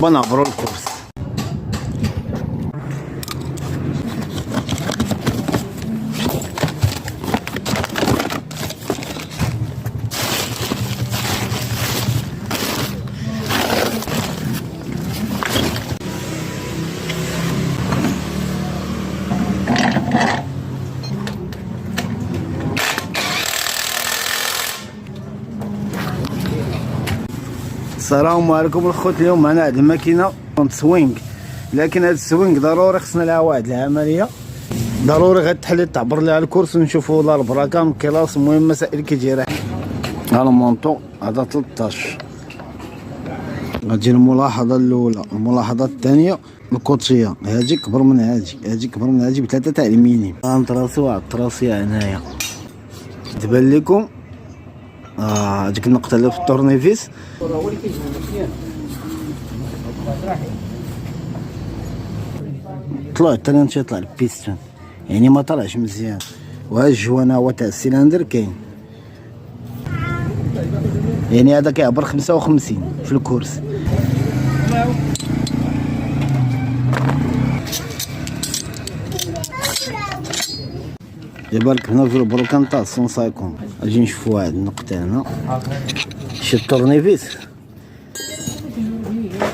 بنعبروا الكورس. السلام عليكم الخوت. اليوم معنا هاد الماكينه سوينغ، لكن هاد السوينغ ضروري خصنا لها واحد العمليه ضروري غتحل تعبر لها الكورس ونشوفوا لا البراكه من كلاص. المهم مسائل كيجي ها المونطو هذا 13. غتجي الملاحظه الاولى. الملاحظه الثانيه الكوتشيه هادي كبر من هادي، هادي كبر من هادي ب3 تاع المليم. غنطراسيو واحد الطراسيه هنايا تبان لكم هاديك النقطه اللي في التورنيفيس طلع حتى تيطلع البيستون، يعني ما طلعش مزيان. وها الجوانه هو تاع السيلندر كاين، يعني هذا كيعبر 55 في الكورس. بالك هنا في البروكان تاع 150. اجي نشوفوا واحد النقطه هنا. شي التورنيفيس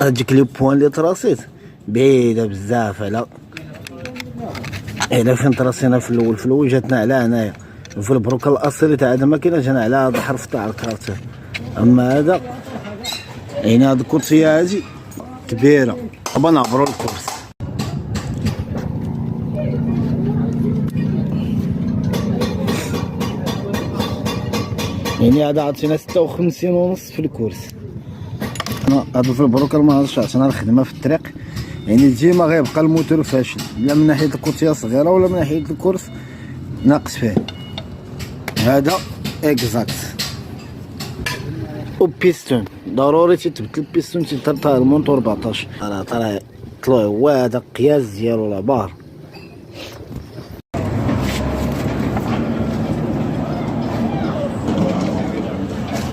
هاديك لي بوان اللي تراسيت بعيده بزاف على فين تراسينا في الاول. في الاول جاتنا على هنايا في البروكان الاصلي تاع هاد الماكينه، جانا على هاد الحرف تاع الكارتر. اما هذا يعني هاد الكرسيه هادي كبيره. طبعا نعبروا الكورس. يعني هذا عطينا 56 ونص في الكورس. انا هذا في البروكر ما عرفتش عشان الخدمه في الطريق، يعني ديما غيبقى الموتور فاشل، لا من ناحيه الكوتيه صغيره ولا من ناحيه الكورس ناقص فيه. هذا اكزاكت. وبيستون ضروري تثبت البيستون تيطلع المونطور 14. راه طلع هو هذا قياس ديالو لابار.